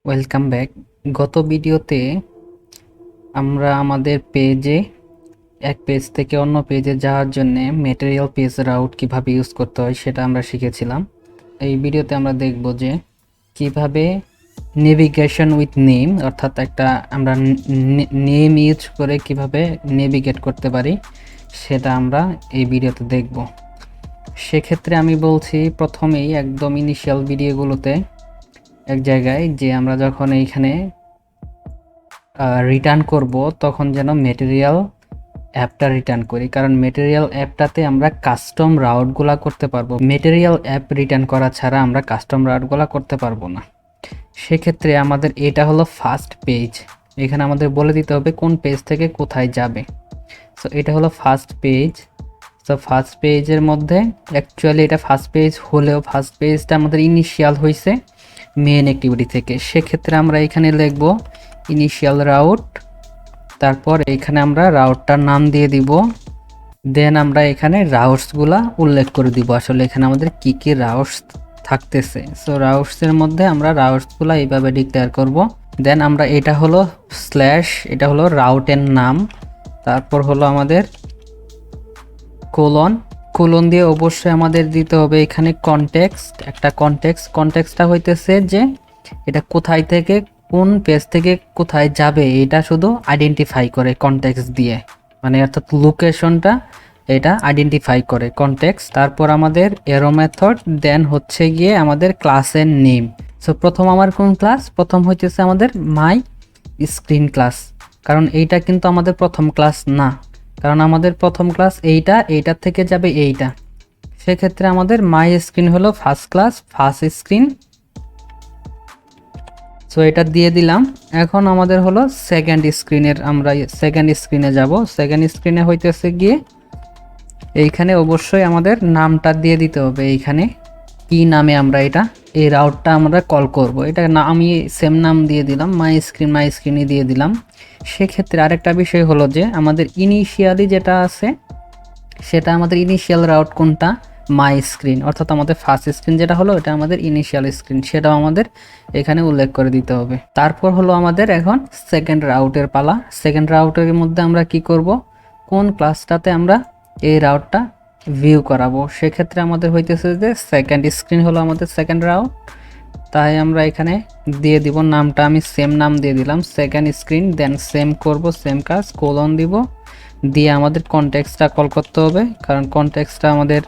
Welcome back. গত ভিডিওতে আমরা আমাদের পেজে এক পেজ থেকে অন্য পেজে যাওয়ার জন্য ম্যাটেরিয়াল পেজ রাউট কিভাবে ইউজ করতে হয় সেটা আমরা শিখেছিলাম। এই ভিডিওতে আমরা দেখব যে কিভাবে নেভিগেশন উইথ নেম, অর্থাৎ একটা আমরা নেম ইউজ করে কিভাবে নেভিগেট করতে পারি সেটা আমরা এই ভিডিওতে দেখব। সেক্ষেত্রে আমি বলছি প্রথমেই একদম ইনিশিয়াল ভিডিওগুলোতে এক জায়গায় যে আমরা যখন এইখানে রিটার্ন করব তখন যেন ম্যাটেরিয়াল অ্যাপটা রিটার্ন করি, কারণ ম্যাটেরিয়াল অ্যাপটাতে আমরা কাস্টম রাউটগুলো করতে পারবো। ম্যাটেরিয়াল অ্যাপ রিটার্ন করা ছাড়া আমরা কাস্টম রাউটগুলো করতে পারবো না। সেক্ষেত্রে আমাদের এটা হলো ফার্স্ট পেজ, এখানে আমাদের বলে দিতে হবে কোন পেজ থেকে কোথায় যাবে। সো এটা হলো ফার্স্ট পেজ। সো ফার্স্ট পেজের মধ্যে অ্যাকচুয়ালি এটা ফার্স্ট পেজ হলেও ফার্স্ট পেজটা আমাদের ইনিশিয়াল হয়েছে মেন অ্যাক্টিভিটি থেকে। সেক্ষেত্রে আমরা এখানে লিখব ইনিশিয়াল রাউট, তারপর এখানে আমরা রাউটটার নাম দিয়ে দিব, দেন আমরা এখানে রাউটসগুলা উল্লেখ করে দিব আসলে এখানে আমাদের কি কি রাউটস থাকতেছে। সো রাউটসের মধ্যে আমরা রাউটসগুলা এইভাবে ডিক্লেয়ার করব। দেন আমরা এটা হলো স্ল্যাশ, এটা হলো রাউটের নাম, তারপর হলো আমাদের কোলন, কোলন দিয়ে অবশ্যই আমাদের দিতে হবে এখানে কনটেক্সট, একটা কনটেক্সটটা হইতেছে যে এটা কোথায় থেকে কোন পেজ থেকে কোথায় যাবে এটা শুধু আইডেন্টিফাই করে কনটেক্সট দিয়ে, মানে অর্থাৎ লোকেশনটা এটা আইডেন্টিফাই করে কনটেক্সট। তারপর আমাদের এরো মেথড, দেন হচ্ছে গিয়ে আমাদের ক্লাসের নেম। সো প্রথম আমার কোন ক্লাস, প্রথম হইতেছে আমাদের মাই স্ক্রিন ক্লাস, কারণ এইটা কিন্তু আমাদের প্রথম ক্লাস না, কারণ আমাদের প্রথম ক্লাস এইটার থেকে যাবে এইটা। সেক্ষেত্রে আমাদের মাই স্ক্রিন হলো first class, first screen. So এটা দিয়ে দিলাম। এখন আমাদের হলো সেকেন্ড স্ক্রিনের, আমরা সেকেন্ড স্ক্রিনে যাব। সেকেন্ড স্ক্রিনে হইতেছে গিয়ে এইখানে অবশ্যই আমাদের নামটা দিয়ে দিতে হবে, এইখানে কি নামে আমরা এটা এই রাউটটা আমরা কল করব, এটা না আমি সেম নাম দিয়ে দিলাম, মাই স্ক্রিনই দিয়ে দিলাম। সেক্ষেত্রে আরেকটা বিষয় হলো যে আমাদের ইনিশিয়ালি যেটা আছে সেটা আমাদের ইনিশিয়াল রাউট কোনটা, মাই স্ক্রিন, অর্থাৎ আমাদের ফার্স্ট স্ক্রিন যেটা হলো এটা আমাদের ইনিশিয়াল স্ক্রিন, সেটাও আমাদের এখানে উল্লেখ করে দিতে হবে। তারপর হলো আমাদের এখন সেকেন্ড রাউটের পালা। সেকেন্ড রাউটের মধ্যে আমরা কি করব, কোন ক্লাসটাতে আমরা এই রাউটটা ভিউ করাবো। সেক্ষেত্রে আমাদের হইতেছে যে সেকেন্ড স্ক্রিন হলো আমাদের সেকেন্ড রাউট, তাই আমরা এখানে দিয়ে দিব নামটা, আমি সেম নাম দিয়ে দিলাম সেকেন্ড স্ক্রিন, দেন সেম করব, সেম কাজ, কোলন দিব, দিয়ে আমাদের কনটেক্সটটা কল করতে হবে, কারণ কনটেক্সটটা আমাদের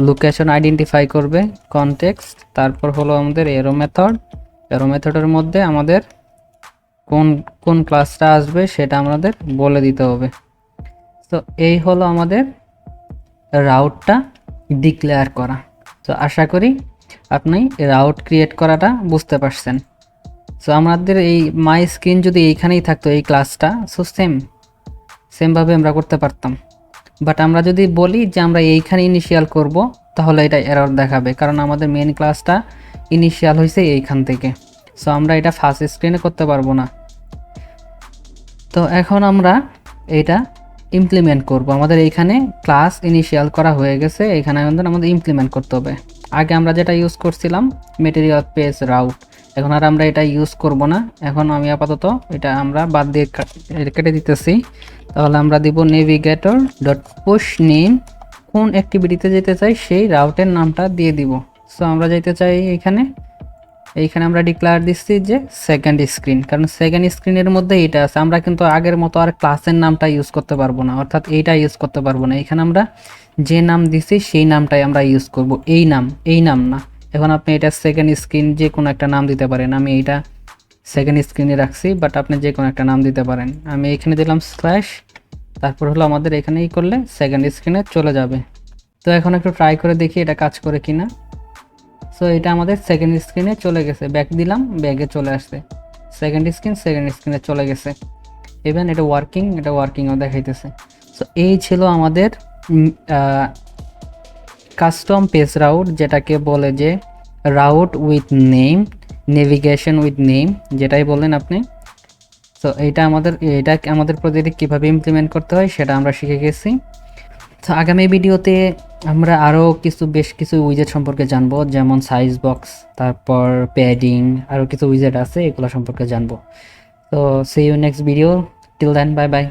লোকেশন আইডেন্টিফাই করবে কনটেক্সট। তারপর হলো আমাদের এরো মেথড, এরো মেথডের মধ্যে আমাদের কোন কোন ক্লাসটা আসবে সেটা আমাদের বলে দিতে হবে। তো এই হলো আমাদের রাউটটা ডিক্লেয়ার করা। তো আশা করি আপনি রাউট ক্রিয়েট করাটা বুঝতে পারছেন। সো আমাদের এই মাই স্ক্রিন যদি এইখানেই থাকতো এই ক্লাসটা, সো সেমভাবে আমরা করতে পারতাম। বাট আমরা যদি বলি যে আমরা এইখানে ইনিশিয়াল করব তাহলে এটা এরর দেখাবে, কারণ আমাদের মেন ক্লাসটা ইনিশিয়াল হয়েছে এইখান থেকে। সো আমরা এটা ফার্স্ট স্ক্রিনে করতে পারবো না। তো এখন আমরা এটা ইমপ্লিমেন্ট করব। আমাদের এইখানে ক্লাস ইনিশিয়াল করা হয়ে গেছে, এখানে আমাদের ইমপ্লিমেন্ট করতে হবে। আগে আমরা যেটা ইউজ করছিলাম ম্যাটেরিয়াল পেজ রাউট, এখন আর আমরা এটা ইউজ করব না। এখন আমি আপাতত এটা আমরা বাদ দিয়ে কেটে দিতেছি। তাহলে আমরা দিব নেভিগেটর ডট পুশ নেম, কোন অ্যাক্টিভিটিতে যেতে চাই সেই রাউটের নামটা দিয়ে দিব। সো আমরা যেতে চাই এইখানে আমরা ডিক্লেয়ার দিচ্ছি যে সেকেন্ড স্ক্রিন, কারণ সেকেন্ড স্ক্রিনের মধ্যে এইটা আছে। আমরা কিন্তু আগের মতো আর ক্লাসের নামটা ইউজ করতে পারবো না, অর্থাৎ এইটা ইউজ করতে পারবো না। এখানে আমরা যে নাম দিছি সেই নামটাই আমরা ইউজ করব, এই নাম না। এখন আপনি এটা সেকেন্ড স্ক্রিন যে কোনো একটা নাম দিতে পারেন, আমি এইটা সেকেন্ড স্ক্রিনে রাখছি, বাট আপনি যে কোনো একটা নাম দিতে পারেন। আমি এখানে দিলাম স্ল্যাশ, তারপর হলো আমাদের এখানেই করলে সেকেন্ড স্ক্রিনে চলে যাবে। তো এখন একটু ট্রাই করে দেখি এটা কাজ করে কিনা। সো এটা আমাদের সেকেন্ড স্ক্রিনে চলে গেছে, ব্যাক দিলাম, ব্যাগে চলে আসছে, সেকেন্ড স্ক্রিনে চলে গেছে। ইভেন এটা ওয়ার্কিংও দেখাইতেছে। সো এই ছিল আমাদের কাস্টম পেজ রাউট, যেটাকে বলে যে route with name, navigation with name যেটাই বলেন আপনি। সো এটা আমাদের প্রজেক্টে কীভাবে ইমপ্লিমেন্ট করতে হয় সেটা আমরা শিখে গেছি। তো আগামী ভিডিওতে আমরা আরও বেশ কিছু উইজেট সম্পর্কে জানবো, যেমন সাইজ বক্স, তারপর প্যাডিং, আরও কিছু উইজেট আছে, এগুলো সম্পর্কে জানবো। তো see you next video, till then, bye by.